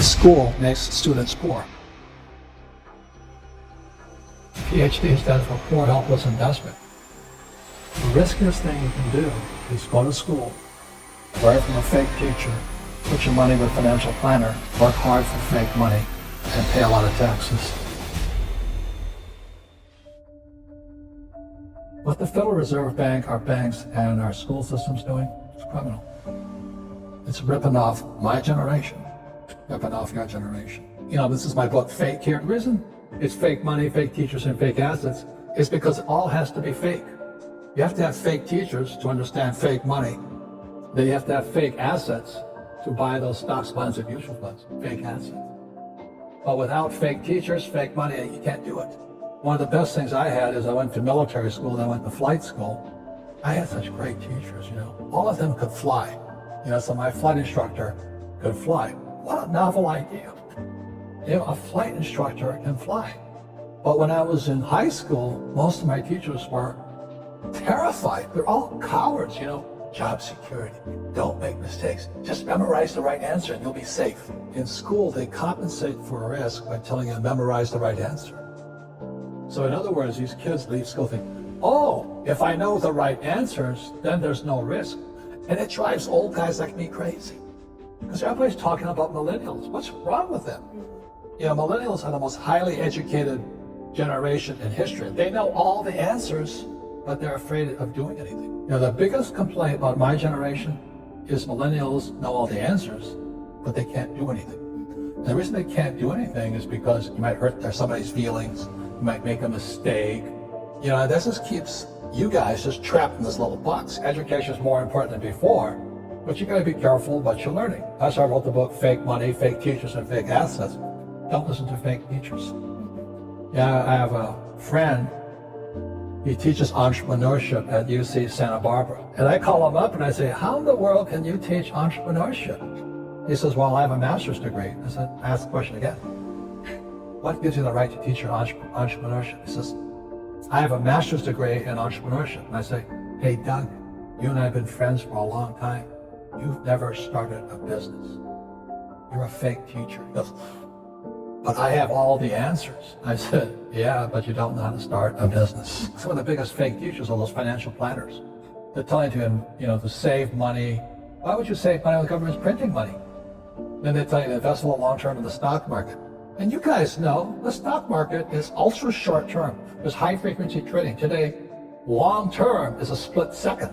School makes students poor. PhD stands for poor, helpless, and desperate. The riskiest thing you can do is go to school, learn from a fake teacher, put your money with a financial planner, work hard for fake money, and pay a lot of taxes. What the Federal Reserve Bank, our banks, and our school system's doing is criminal. It's ripping off my generation, ripping off your generation. You know, this is my book, Fake Here. The reason it's fake money, fake teachers, and fake assets is because it all has to be fake. You have to have fake teachers to understand fake money. Then you have to have fake assets to buy those stocks, bonds, and mutual funds, fake assets. But without fake teachers, fake money, you can't do it. One of the best things I had is I went to military school, then I went to flight school. I had such great teachers, you know. All of them could fly. You know, so my flight instructor could fly. What a novel idea. You know, a flight instructor can fly. But when I was in high school, most of my teachers were terrified. They're all cowards, you know. Job security, don't make mistakes. Just memorize the right answer and you'll be safe. In school, they compensate for a risk by telling you to memorize the right answer. So in other words, these kids leave school thinking, oh, if I know the right answers, then there's no risk. And it drives old guys like me crazy. Because everybody's talking about millennials. What's wrong with them? You know, millennials are the most highly educated generation in history. They know all the answers, but they're afraid of doing anything. You know, the biggest complaint about my generation is millennials know all the answers, but they can't do anything. And the reason they can't do anything is because you might hurt somebody's feelings, you might make a mistake. You know, this just keeps you guys just trapped in this little box. Education is more important than before, but you gotta be careful what you're learning. That's why I wrote the book, Fake Money, Fake Teachers, and Fake Assets. Don't listen to fake teachers. Yeah, I have a friend, he teaches entrepreneurship at UC Santa Barbara. And I call him up and I say, how in the world can you teach entrepreneurship? He says, well, I have a master's degree. I said, ask the question again. What gives you the right to teach your entrepreneurship? He says, I have a master's degree in entrepreneurship. And I say, hey, Doug, you and I have been friends for a long time. You've never started a business. You're a fake teacher. He goes, but I have all the answers. I said, yeah, but you don't know how to start a business. Some of the biggest fake teachers are those financial planners. They're telling you, to save money. Why would you save money when the government's printing money? Then they tell you to invest a little long-term in the stock market. And you guys know the stock market is ultra short-term. There's high-frequency trading. Today, long-term is a split second.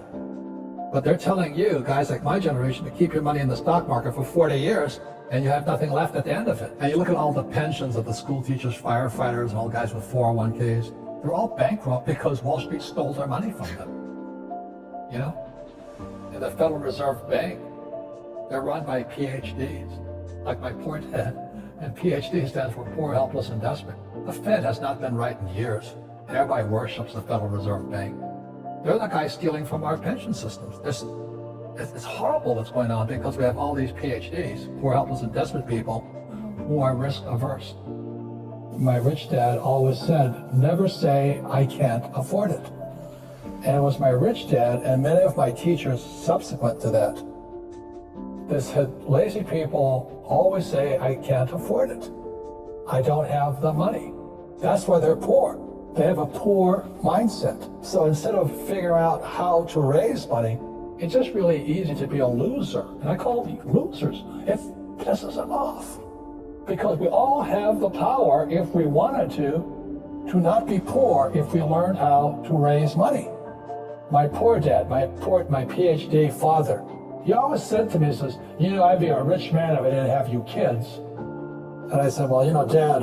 But they're telling you, guys like my generation, to keep your money in the stock market for 40 years, and you have nothing left at the end of it. And you look at all the pensions of the school teachers, firefighters, and all the guys with 401ks. They're all bankrupt because Wall Street stole their money from them. You know? And the Federal Reserve Bank, they're run by PhDs, like my poor dad. And PhD stands for poor, helpless, and desperate. The Fed has not been right in years. Everybody worships the Federal Reserve Bank. They're the guys stealing from our pension systems. It's horrible what's going on because we have all these PhDs, poor, helpless, and desperate people who are risk averse. My rich dad always said, never say, I can't afford it. And it was my rich dad and many of my teachers subsequent to that. They said, lazy people always say, I can't afford it. I don't have the money. That's why they're poor. They have a poor mindset. So instead of figuring out how to raise money, it's just really easy to be a loser. And I call them losers. It pisses them off. Because we all have the power, if we wanted to not be poor if we learned how to raise money. My poor dad, my PhD father, he always said to me, he says, I'd be a rich man if I didn't have you kids. And I said, well, Dad,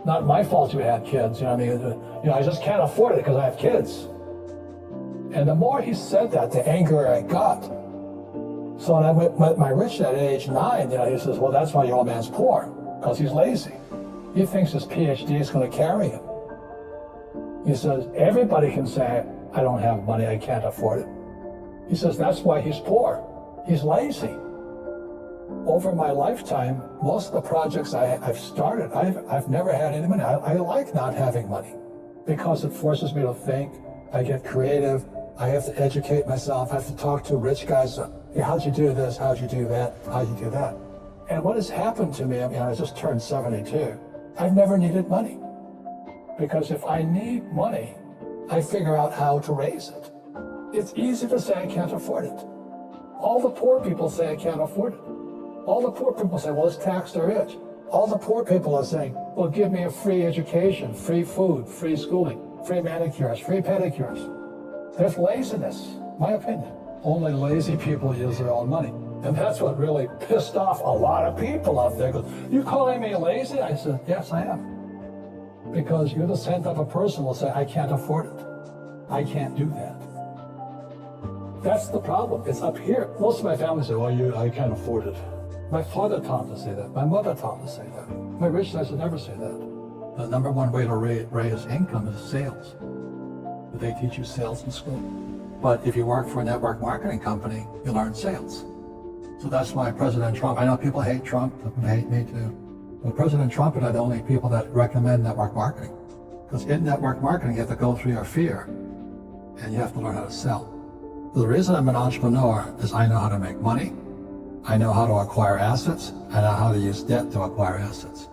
not my fault you had kids. I just can't afford it because I have kids. And the more he said that, the angrier I got. So when I met my rich dad at age 9, he says, well, that's why your old man's poor, because he's lazy. He thinks his PhD is going to carry him. He says, everybody can say, I don't have money, I can't afford it. He says, that's why he's poor. He's lazy. Over my lifetime, most of the projects I've started, I've never had any money. I like not having money because it forces me to think. I get creative. I have to educate myself. I have to talk to rich guys. Hey, how'd you do this? How'd you do that? How'd you do that? And what has happened to me, I mean, I just turned 72. I've never needed money. Because if I need money, I figure out how to raise it. It's easy to say I can't afford it. All the poor people say I can't afford it. All the poor people say, well, it's taxed the rich. All the poor people are saying, well, give me a free education, free food, free schooling, free manicures, free pedicures. There's laziness, my opinion. Only lazy people use their own money. And that's what really pissed off a lot of people out there. You calling me lazy? I said, yes, I am. Because you're the same type of person who will say, I can't afford it. I can't do that. That's the problem. It's up here. Most of my family say, well, I can't afford it. My father taught me to say that. My mother taught me to say that. My rich dads would never say that. The number one way to raise income is sales. They teach you sales in school. But if you work for a network marketing company, you learn sales. So that's why President Trump, I know people hate Trump, they hate me too. But President Trump and I are the only people that recommend network marketing. Because in network marketing, you have to go through your fear and you have to learn how to sell. The reason I'm an entrepreneur is I know how to make money. I know how to acquire assets. I know how to use debt to acquire assets.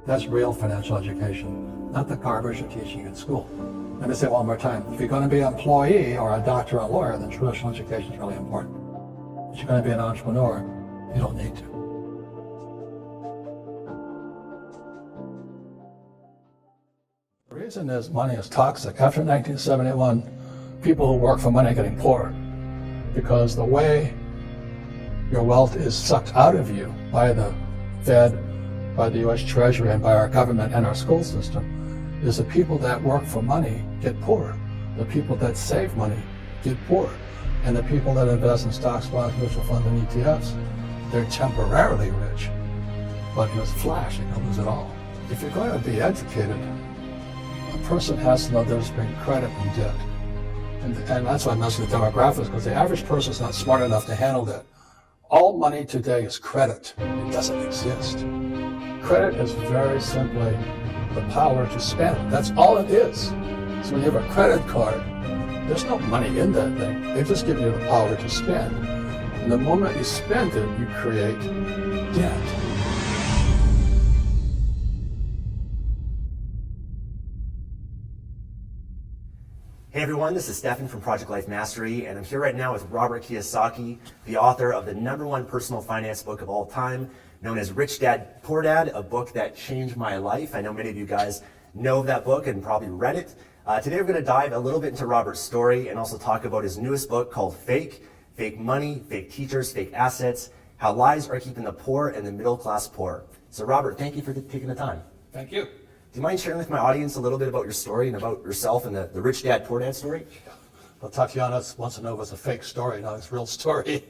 That's real financial education, not the garbage you're teaching in school. Let me say it one more time. If you're going to be an employee or a doctor or a lawyer, then traditional education is really important. If you're going to be an entrepreneur, you don't need to. The reason is money is toxic. After 1971, people who work for money are getting poorer because the way your wealth is sucked out of you by the Fed, by the US Treasury, and by our government and our school system is the people that work for money get poorer. The people that save money get poorer. And the people that invest in stocks, bonds, mutual funds, and ETFs, they're temporarily rich. But in a flash, you can lose it all. If you're going to be educated, a person has to know there's been credit and debt. And that's why I'm messing with demographics, because the average person is not smart enough to handle that. All money today is credit. It doesn't exist. Credit is very simply the power to spend. That's all it is. So when you have a credit card, there's no money in that thing. They just give you the power to spend. And the moment you spend it, you create debt. Hey everyone, this is Stefan from Project Life Mastery, and I'm here right now with Robert Kiyosaki, the author of the #1 personal finance book of all time, known as Rich Dad, Poor Dad, a book that changed my life. I know many of you guys know of that book and probably read it. Today we're going to dive a little bit into Robert's story and also talk about his newest book called Fake Money, Fake Teachers, Fake Assets, How Lies Are Keeping the Poor and the Middle Class Poor. So Robert, thank you for taking the time. Thank you. Do you mind sharing with my audience a little bit about your story and about yourself and the Rich Dad, Poor Dad story? Well, Tatiana wants to know if it's a fake story. No, it's a real story.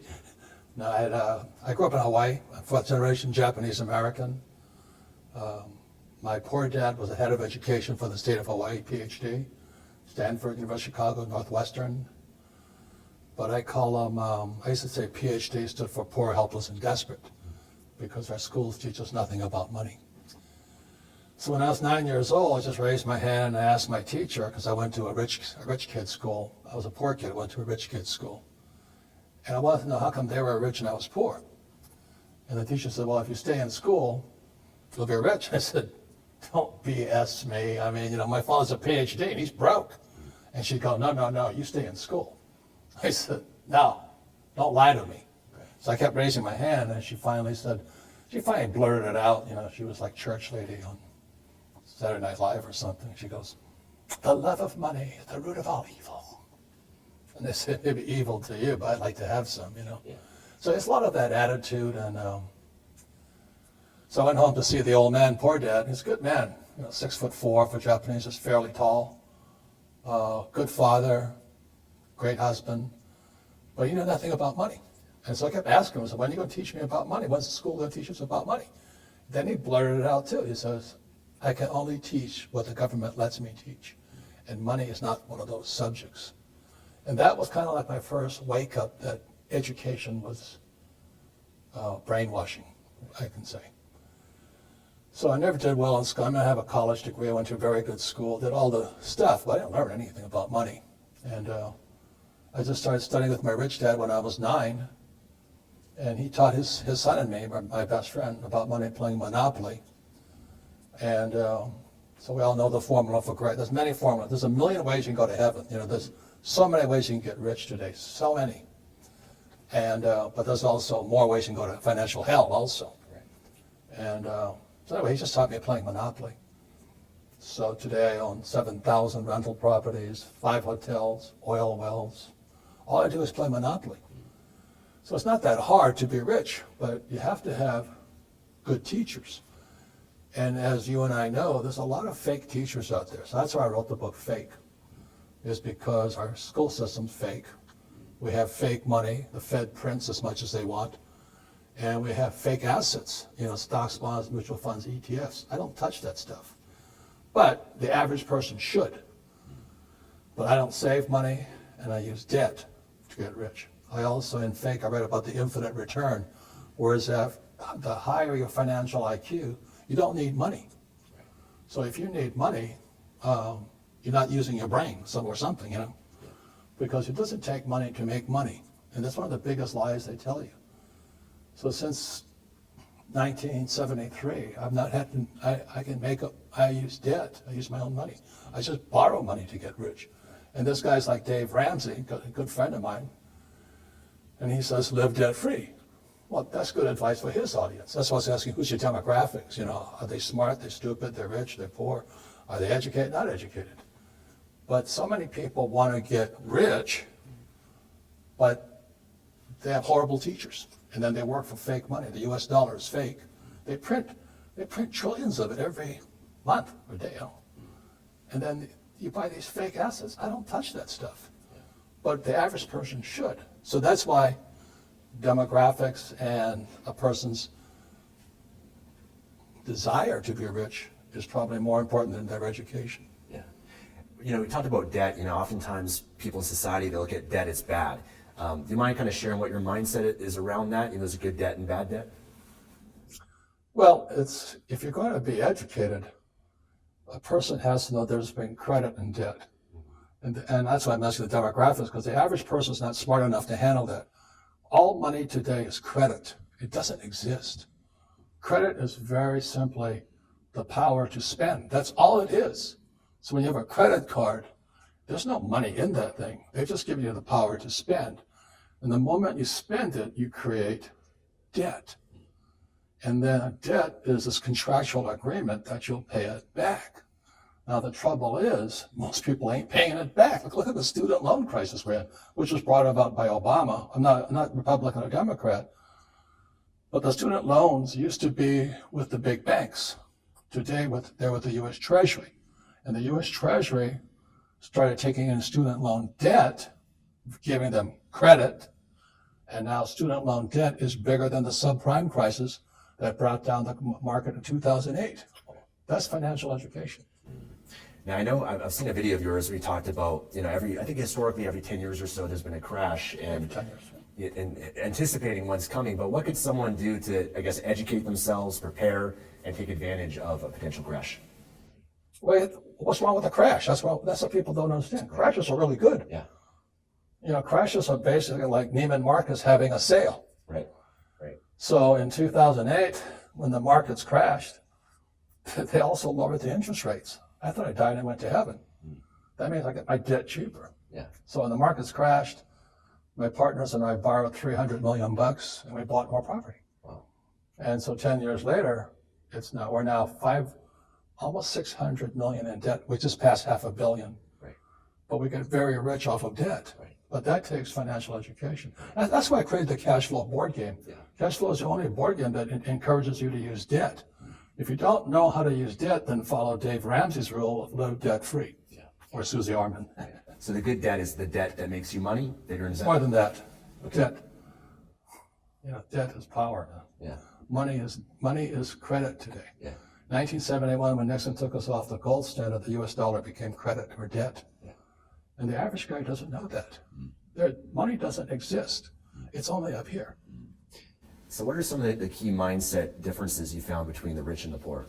No, I grew up in Hawaii. I'm fourth generation Japanese American. My poor dad was the head of education for the state of Hawaii, PhD, Stanford, University of Chicago, Northwestern. But I call them, I used to say PhD stood for poor, helpless, and desperate, because our schools teach us nothing about money. So when I was 9 years old, I just raised my hand and I asked my teacher, because I went to a rich kid's school. I was a poor kid, I went to a rich kid's school. And I wanted to know how come they were rich and I was poor. And the teacher said, well, if you stay in school, you'll be rich. I said, don't BS me. I mean, my father's a PhD and he's broke. And she'd go, no, you stay in school. I said, no, don't lie to me. So I kept raising my hand and she finally blurted it out. She was like church lady on Saturday Night Live or something. She goes, the love of money is the root of all evil. And they said, maybe evil to you, but I'd like to have some, Yeah. So it's a lot of that attitude. And so I went home to see the old man, poor dad. He's a good man, 6'4" for Japanese, is fairly tall. Good father, great husband, but he knew nothing about money. And so I kept asking him, when are you going to teach me about money? When's the school going to teach us about money? Then he blurted it out too. He says, I can only teach what the government lets me teach. And money is not one of those subjects. And that was kind of like my first wake up that education was brainwashing, I can say. So I never did well in school. I have a college degree. I went to a very good school, did all the stuff, but I didn't learn anything about money. And I just started studying with my rich dad when I was 9. And he taught his son and me, my best friend, about money playing Monopoly. And so we all know the formula for great. There's many formulas. There's a million ways you can go to heaven. There's so many ways you can get rich today, so many. And but there's also more ways you can go to financial hell also. And so anyway, he just taught me playing Monopoly. So today I own 7,000 rental properties, 5 hotels, oil wells. All I do is play Monopoly. So it's not that hard to be rich, but you have to have good teachers. And as you and I know, there's a lot of fake teachers out there. So that's why I wrote the book Fake, is because our school system's fake. We have fake money. The Fed prints as much as they want. And we have fake assets, stocks, bonds, mutual funds, ETFs. I don't touch that stuff. But the average person should. But I don't save money, and I use debt to get rich. I also, in Fake, I read about the infinite return, whereas the higher your financial IQ, you don't need money. So if you need money, you're not using your brain or something, because it doesn't take money to make money. And that's one of the biggest lies they tell you. So since 1973, I've not had to, I use debt, I use my own money. I just borrow money to get rich. And this guy's like Dave Ramsey, a good friend of mine, and he says, live debt free. Well, that's good advice for his audience. That's why I was asking, who's your demographics? Are they smart, they're stupid, they're rich, they're poor? Are they educated, not educated? But so many people want to get rich, but they have horrible teachers. And then they work for fake money. The US dollar is fake. They print trillions of it every month or day. And then you buy these fake assets. I don't touch that stuff. But the average person should. So that's why demographics and a person's desire to be rich is probably more important than their education. Yeah. We talked about debt. Oftentimes people in society, they look at debt as bad. Do you mind kind of sharing what your mindset is around that? There's a good debt and bad debt? Well, if you're going to be educated, a person has to know there's been credit and debt. And that's why I'm asking the demographics, because the average person is not smart enough to handle that. All money today is credit. It doesn't exist. Credit is very simply the power to spend. That's all it is. So when you have a credit card, there's no money in that thing. They just give you the power to spend. And the moment you spend it, you create debt. And then debt is this contractual agreement that you'll pay it back. Now the trouble is, most people ain't paying it back. Look at the student loan crisis we're in, which was brought about by Obama. I'm not Republican or Democrat, but the student loans used to be with the big banks. Today, they're with the U.S. Treasury. And the U.S. Treasury started taking in student loan debt, giving them credit, and now student loan debt is bigger than the subprime crisis that brought down the market in 2008. That's financial education. Now, I know I've seen a video of yours where you talked about, I think historically every 10 years or so there's been a crash, and anticipating what's coming, but what could someone do to, educate themselves, prepare, and take advantage of a potential crash? Well, what's wrong with a crash? That's what people don't understand. Crashes are really good. Yeah. Crashes are basically like Neiman Marcus having a sale. Right. So in 2008, when the markets crashed, they also lowered the interest rates. I thought I died and went to heaven. That means I get my debt cheaper. Yeah. So when the markets crashed, my partners and I borrowed $300 million and we bought more property. Wow. And so 10 years later, we're now almost 600 million in debt. We just passed $500 million. Right. But we get very rich off of debt. Right. But that takes financial education. That's why I created the cash flow board game. Yeah. Cash flow is the only board game that encourages you to use debt. If you don't know how to use debt, then follow Dave Ramsey's rule of live debt free. Yeah. Or Susie Orman. So the good debt is the debt that makes you money? More than that. Debt. Debt is power. Yeah. Money is credit today. Yeah. 1971, when Nixon took us off the gold standard, the US dollar became credit or debt. Yeah. And the average guy doesn't know that. Money doesn't exist. It's only up here. So what are some of the key mindset differences you found between the rich and the poor?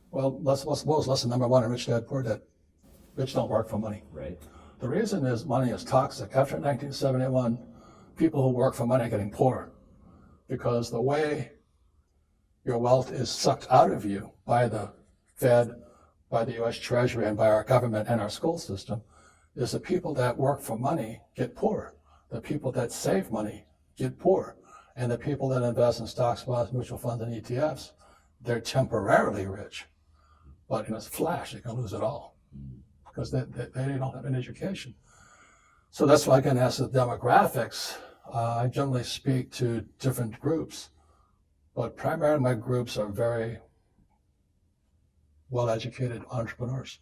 Well, what was lesson number one in Rich Dad Poor Dad? Rich don't work for money. Right. The reason is money is toxic. After 1971, people who work for money are getting poorer. because the way your wealth is sucked out of you by the Fed, by the US Treasury, and by our government and our school system is the people that work for money get poorer. The people that save money get poorer. And the people that invest in stocks, bonds, mutual funds, and ETFs, they're temporarily rich. But in a flash, they can lose it all because they don't have an education. So that's why I can ask the demographics. I generally speak to different groups, but primarily my groups are very well-educated entrepreneurs.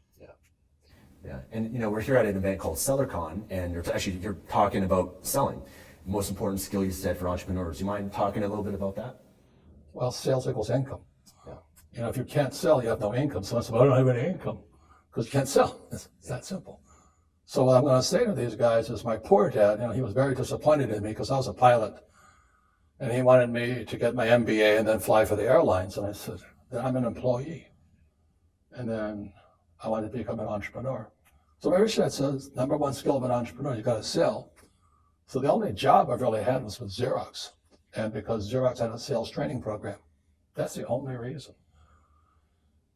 Yeah, and we're here at an event called SellerCon, and you're talking about selling. The most important skill you said for entrepreneurs. Do you mind talking a little bit about that? Well, sales equals income. Yeah. If you can't sell, you have no income. So I said, well, I don't have any income because you can't sell. It's that simple. So what I'm going to say to these guys is my poor dad, he was very disappointed in me because I was a pilot, and he wanted me to get my MBA and then fly for the airlines. And I said, I'm an employee. And then I wanted to become an entrepreneur. So my rich dad says, number one skill of an entrepreneur, you got to sell. So the only job I've really had was with Xerox. And because Xerox had a sales training program, that's the only reason.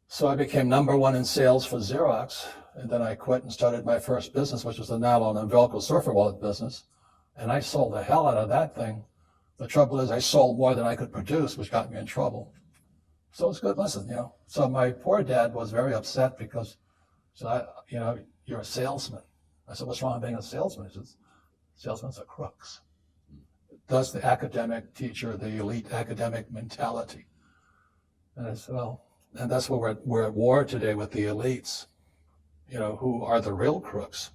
So I became number one in sales for Xerox. And then I quit and started my first business, which was the nylon and Velcro surfer wallet business. And I sold the hell out of that thing. The trouble is I sold more than I could produce, which got me in trouble. So it's good. Listen, So my poor dad was very upset because, you're a salesman. I said, what's wrong with being a salesman? He says, salesmen are crooks. That's the academic teacher, the elite academic mentality. And I said, well, and that's what we're at war today with the elites, who are the real crooks,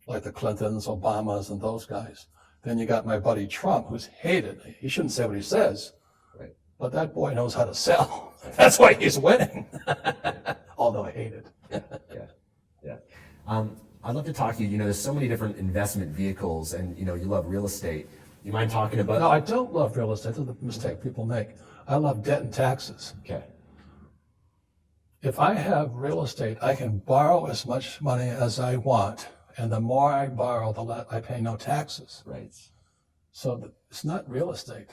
like the Clintons, Obamas, and those guys. Then you got my buddy Trump, who's hated. He shouldn't say what he says, right? But that boy knows how to sell. That's why he's winning. Although I hate it. Yeah. I'd love to talk to you. There's so many different investment vehicles, and you love real estate. You mind talking about? No, I don't love real estate. That's the mistake people make. I love debt and taxes. Okay. If I have real estate, I can borrow as much money as I want, and the more I borrow, the less I pay no taxes. Right. So it's not real estate,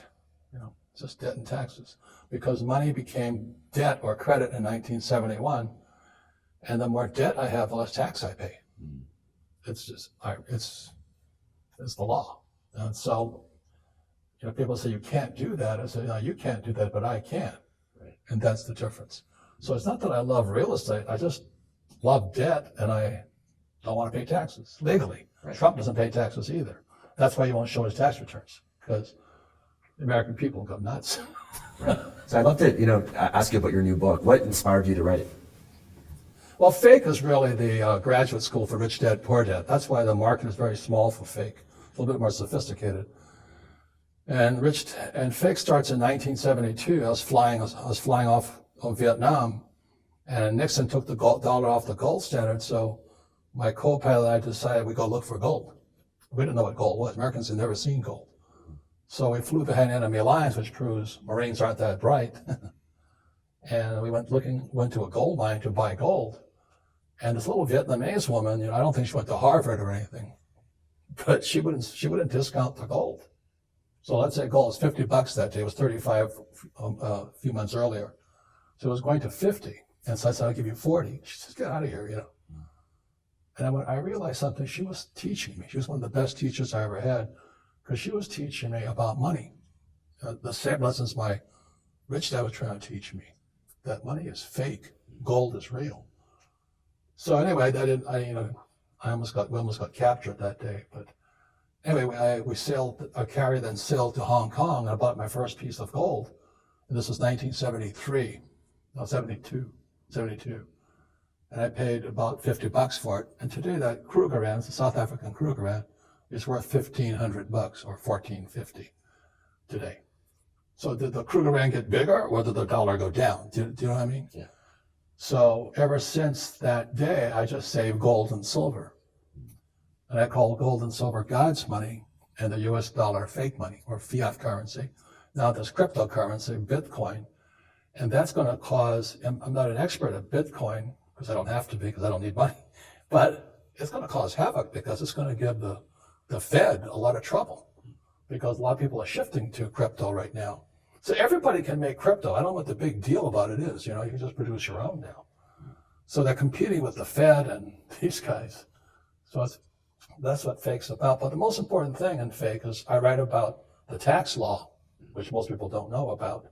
it's just debt and taxes, because money became debt or credit in 1971, and the more debt I have, the less tax I pay. It's just it's the law. And so, people say you can't do that. I say, no, you can't do that, but I can. Right. And that's the difference. So it's not that I love real estate. I just love debt, and I don't want to pay taxes legally. Right. Trump doesn't pay taxes either. That's why he won't show his tax returns, because the American people go nuts. Right. So I'd love to, ask you about your new book. What inspired you to write it? Well, fake is really the graduate school for rich dad, poor dad. That's why the market is very small for fake. It's a little bit more sophisticated. And fake starts in 1972. I was flying off of Vietnam, and Nixon took the dollar off the gold standard. So my co-pilot and I decided we'd go look for gold. We didn't know what gold was. Americans had never seen gold. So we flew behind enemy lines, which proves Marines aren't that bright. And we went to a gold mine to buy gold. And this little Vietnamese woman, I don't think she went to Harvard or anything, but she wouldn't discount the gold. So let's say gold was $50 that day. It was 35 a few months earlier. So it was going to 50. And so I said, I'll give you 40. She says, get out of here, And I realized something. She was teaching me. She was one of the best teachers I ever had, because she was teaching me about money. The same lessons my rich dad was trying to teach me. That money is fake. Gold is real. So anyway, we almost got captured that day. But anyway, our carrier then sailed to Hong Kong, and I bought my first piece of gold. And this was 1972. And I paid about $50 for it. And today that Krugerrand, the South African Krugerrand, is worth $1,500 or $1,450 today. So did the Krugerrand get bigger, or did the dollar go down? Do you know what I mean? Yeah. So ever since that day, I just saved gold and silver. And I call gold and silver God's money and the US dollar fake money or fiat currency. Now there's cryptocurrency, Bitcoin, and that's going to cause, I'm not an expert at Bitcoin because I don't have to be, because I don't need money, but it's going to cause havoc because it's going to give the Fed a lot of trouble. because a lot of people are shifting to crypto right now. So everybody can make crypto. I don't know what the big deal about it is. You know, you can just produce your own now. So they're competing with the Fed and these guys. So that's what Fake's about. But the most important thing in Fake is I write about the tax law, which most people don't know about.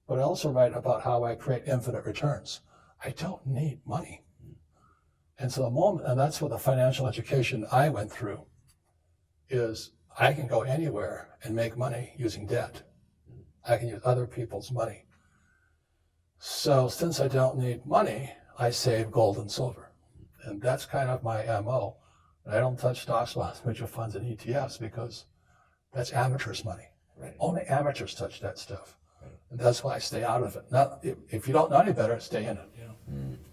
But I also write about how I create infinite returns. I don't need money. And so and that's what the financial education I went through is I can go anywhere and make money using debt. I can use other people's money. So since I don't need money, I save gold and silver. And that's kind of my MO. And I don't touch stocks, bonds, mutual funds, and ETFs because that's amateurs' money. Right. Only amateurs touch that stuff. And that's why I stay out of it. Not, if you don't know any better, stay in it. You know?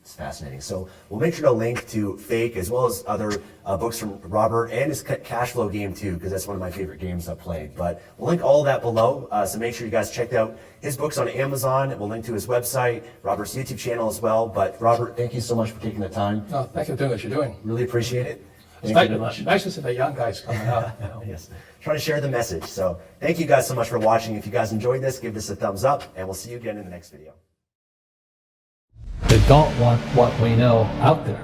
It's fascinating. So we'll make sure to link to Fake as well as other books from Robert and his cash flow game too, because that's one of my favorite games I've played. But we'll link all of that below. So make sure you guys check out his books on Amazon. We'll link to his website, Robert's YouTube channel as well. But Robert, thank you so much for taking the time. No, thank you for doing what you're doing. Really appreciate it. It's nice to see the young guys coming out. You know? Yes, trying to share the message. So thank you guys so much for watching. If you guys enjoyed this, give this a thumbs up, and we'll see you again in the next video. They don't want what we know out there.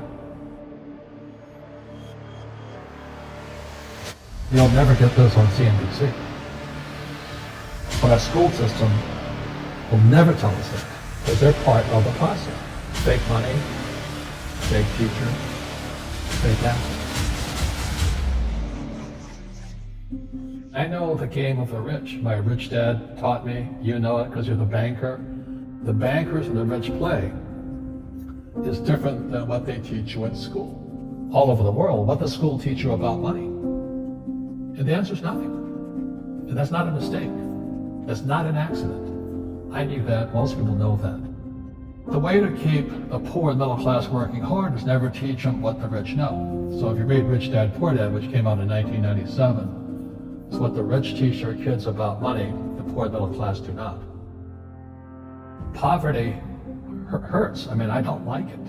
You'll never get this on CNBC. But our school system will never tell us that, because they're part of the process. Fake money, fake teachers, fake assets. I know the game of the rich. My rich dad taught me. You know it because you're the banker. The bankers and the rich play is different than what they teach you in school. All over the world, what does school teach you about money? And the answer is nothing. And that's not a mistake. That's not an accident. I knew that. Most people know that. The way to keep the poor and middle class working hard is never teach them what the rich know. So if you read Rich Dad, Poor Dad, which came out in 1997, it's what the rich teach their kids about money, the poor and middle class do not. Poverty hurts. I mean, I don't like it.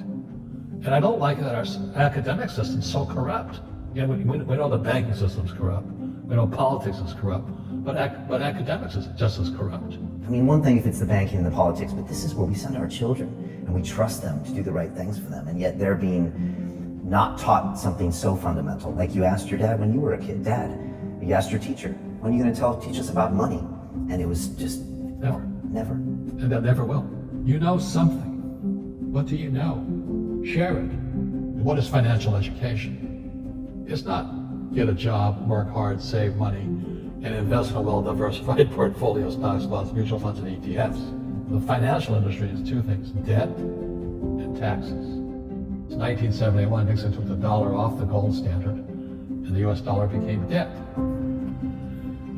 And I don't like that our academic system's so corrupt. You know, we know the banking system's corrupt. We know politics is corrupt. But academics is just as corrupt. I mean, one thing if it's the banking and the politics, but this is where we send our children and we trust them to do the right things for them. And yet they're being not taught something so fundamental. Like you asked your dad when you were a kid, Dad, you asked your teacher, when are you going to teach us about money? And it was just Never. never. And that never will. You know something. What do you know? Share it. What is financial education? It's not get a job, work hard, save money, and invest in a well-diversified portfolio of stocks, bonds, mutual funds, and ETFs. The financial industry is two things, debt and taxes. It's 1971, Nixon took the dollar off the gold standard, and the US dollar became debt.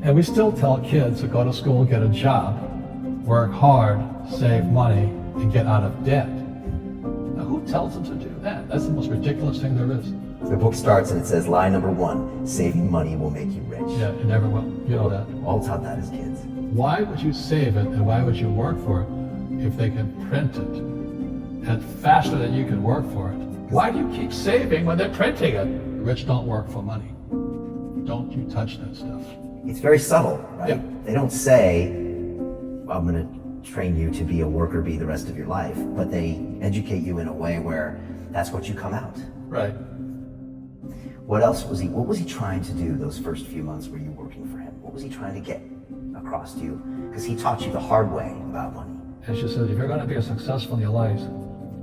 And we still tell kids to go to school, get a job, work hard, save money, and get out of debt. Now, who tells them to do that? That's the most ridiculous thing there is. The book starts and it says, lie number 1, saving money will make you rich. Yeah, it never will. You know that. All taught that as kids. Why would you save it and why would you work for it if they can print it and faster than you can work for it? Why do you keep saving when they're printing it? The rich don't work for money. Don't you touch that stuff. It's very subtle, right? Yeah. They don't say, I'm going to train you to be a worker bee the rest of your life, but they educate you in a way where that's what you come out. Right. What what was he trying to do those first few months where you were working for him? What was he trying to get across to you? Because he taught you the hard way about money. And she says, if you're going to be successful in your life,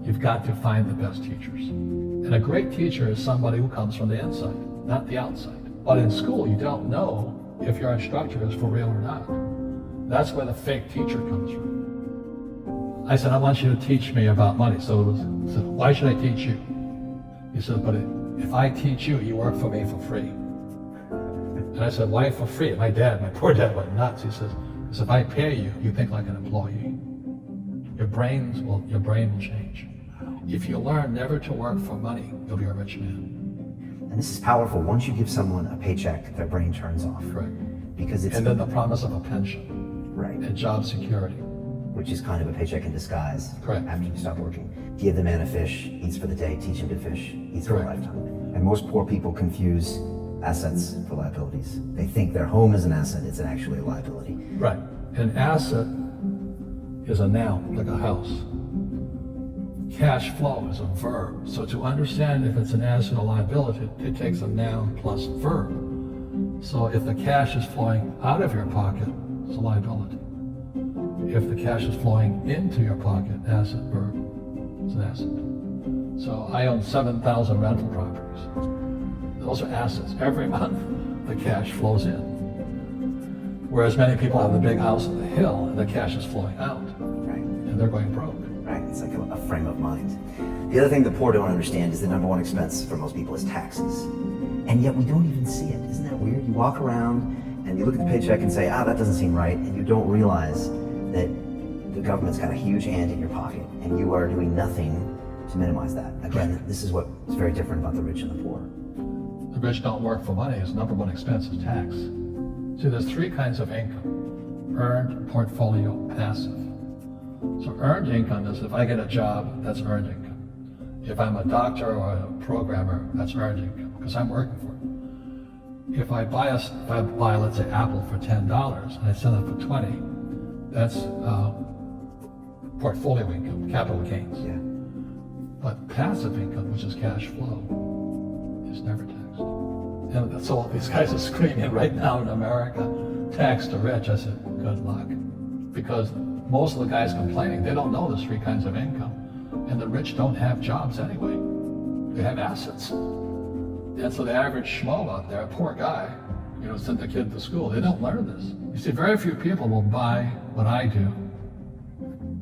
you've got to find the best teachers. And a great teacher is somebody who comes from the inside, not the outside. But in school, you don't know if your instructor is for real or not. That's where the fake teacher comes from. I said, I want you to teach me about money. So he said, why should I teach you? He said, but if I teach you, you work for me for free. And I said, why for free? My poor dad went nuts. He says, if I pay you, you think like an employee. Your brain will change. If you learn never to work for money, you'll be a rich man. And this is powerful. Once you give someone a paycheck, their brain turns off. Right. Because it's And then the promise of a pension right, and job security. which is kind of a paycheck in disguise. Correct. After you stop working, give the man a fish, eats for the day, teach him to fish, eats for a Correct. lifetime. And most poor people confuse assets for liabilities. They think their home is an asset, it's actually a liability. Right. An asset is a noun, like a house. Cash flow is a verb. So to understand if it's an asset or liability, it takes a noun plus verb. So if the cash is flowing out of your pocket, it's a liability. If the cash is flowing into your pocket, asset, verb, it's an asset. So I own 7,000 rental properties. Those are assets. Every month, the cash flows in. Whereas many people have a big house on the hill and the cash is flowing out. Right. And they're going broke. Right, it's like a frame of mind. The other thing the poor don't understand is the number one expense for most people is taxes. And yet we don't even see it. Isn't that weird? You walk around and you look at the paycheck and say, that doesn't seem right. And you don't realize that the government's got a huge hand in your pocket and you are doing nothing to minimize that. Again, this is what is very different about the rich and the poor. The rich don't work for money. His number one expense is tax. See, there's three kinds of income: earned, portfolio, passive. So earned income is if I get a job, that's earned income. If I'm a doctor or a programmer, that's earned income because I'm working for it. If I buy, let's say, Apple for $10 and I sell it for 20, that's portfolio income, capital gains. Yeah. But passive income, which is cash flow, is never taxed. And that's all these guys are screaming right now in America, tax the rich. I said, good luck. Because most of the guys complaining, they don't know there's three kinds of income. And the rich don't have jobs anyway. They have assets. And so the average schmo out there, a poor guy, send the kid to school, they don't learn this. You see, very few people will buy what I do,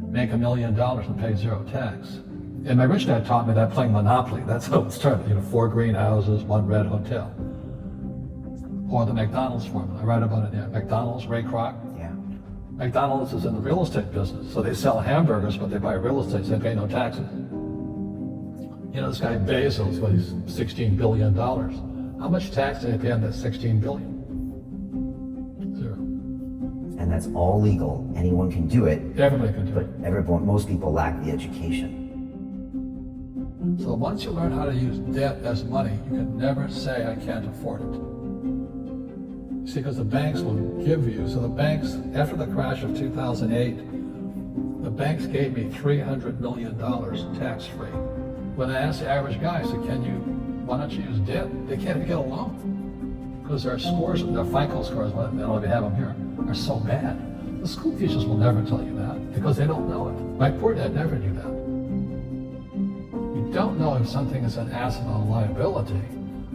make $1 million and pay zero tax. And my rich dad taught me that playing Monopoly. That's how it started. 4 greenhouses, 1 red hotel. Or the McDonald's formula. I write about it there. McDonald's, Ray Kroc. Yeah. McDonald's is in the real estate business. So they sell hamburgers, but they buy real estate, so they pay no taxes. This guy Bezos, well, he's $16 billion. How much tax do they pay on that $16 billion? Zero. And that's all legal. Anyone can do it. Everybody can do But it. most people lack the education. So once you learn how to use debt as money, you can never say, I can't afford it. See, because the banks will give you, so the banks, after the crash of 2008, the banks gave me $300 million tax-free. When I asked the average guy, I said, why don't you use debt? They can't even get a loan. Because their scores, their FICO scores, they don't even have them here, are so bad. The school teachers will never tell you that because they don't know it. My poor dad never knew that. You don't know if something is an asset or a liability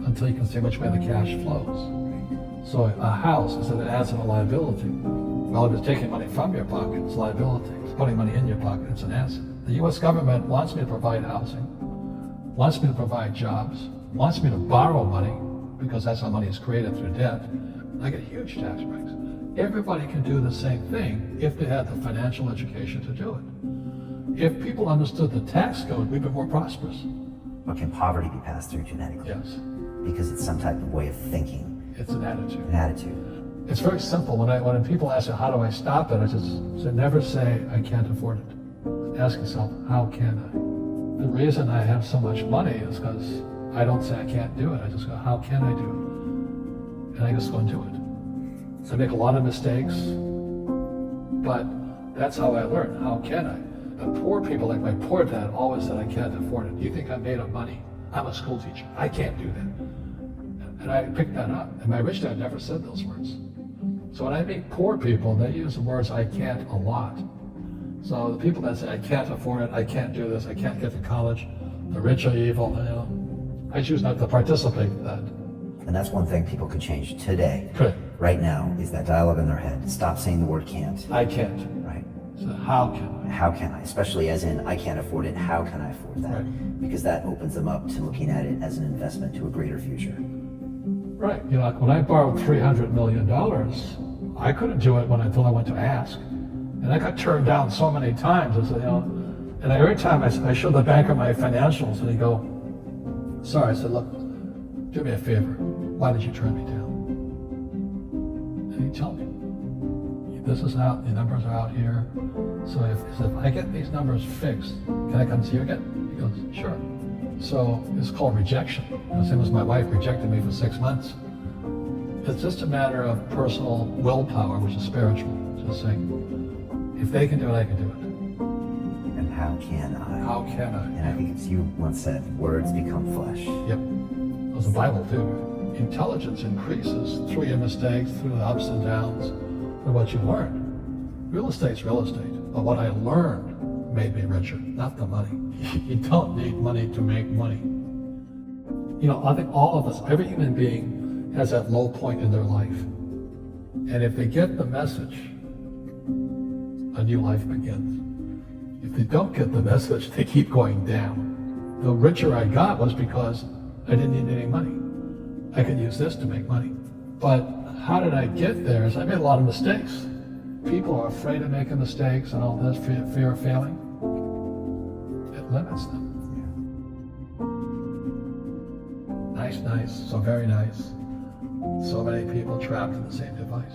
until you can see which way the cash flows. So a house is an asset or liability. Well, if it's taking money from your pocket, it's liability. If it's putting money in your pocket, it's an asset. The U.S. government wants me to provide housing, wants me to provide jobs, wants me to borrow money because that's how money is created through debt. I get huge tax breaks. Everybody can do the same thing if they had the financial education to do it. If people understood the tax code, we'd be more prosperous. But can poverty be passed through genetically? Yes. Because it's some type of way of thinking, It's an attitude. an attitude. It's very simple. When people ask me, how do I stop it? I just say, never say, I can't afford it. Ask yourself, how can I? The reason I have so much money is because I don't say I can't do it. I just go, how can I do it? And I just go and do it. So I make a lot of mistakes, but that's how I learn. How can I? The poor people, like my poor dad, always said, I can't afford it. Do you think I'm made of money? I'm a school teacher. I can't do that. And I picked that up. And my rich dad never said those words. So when I meet poor people, they use the words I can't a lot. So the people that say, I can't afford it, I can't do this, I can't get to college, the rich are evil, I choose not to participate in that. And that's one thing people could change today, Good. right now, is that dialogue in their head. Stop saying the word can't. I can't. Right. So how can How can I? Especially as in, I can't afford it. How can I afford that? Right. Because that opens them up to looking at it as an investment to a greater future. I? Right. Like when I borrowed $300 million, I couldn't do it until I went to ask. And I got turned down so many times. I said, and every time I showed the banker my financials, and he'd go, sorry. I said, look, do me a favor. Why did you turn me down? And he'd tell me, this is out, the numbers are out here. So if I get these numbers fixed, can I come see you again? He goes, sure. So it's called rejection. Same as my wife rejected me for 6 months. It's just a matter of personal willpower, which is spiritual. Just saying, if they can do it, I can do it. And how can I? How can I? And I think it's you once said, words become flesh. Yep. It was the Bible too. Intelligence increases through your mistakes, through the ups and downs, through what you learned. Real estate's real estate, but what I learned made me richer, not the money. You don't need money to make money. You know, I think all of us, every human being has that low point in their life. And if they get the message, a new life begins. If they don't get the message, they keep going down. The richer I got was because I didn't need any money. I could use this to make money. But how did I get there? Is I made a lot of mistakes. People are afraid of making mistakes and all this, fear of failing. It limits them. Nice, so very nice. So many people trapped in the same device.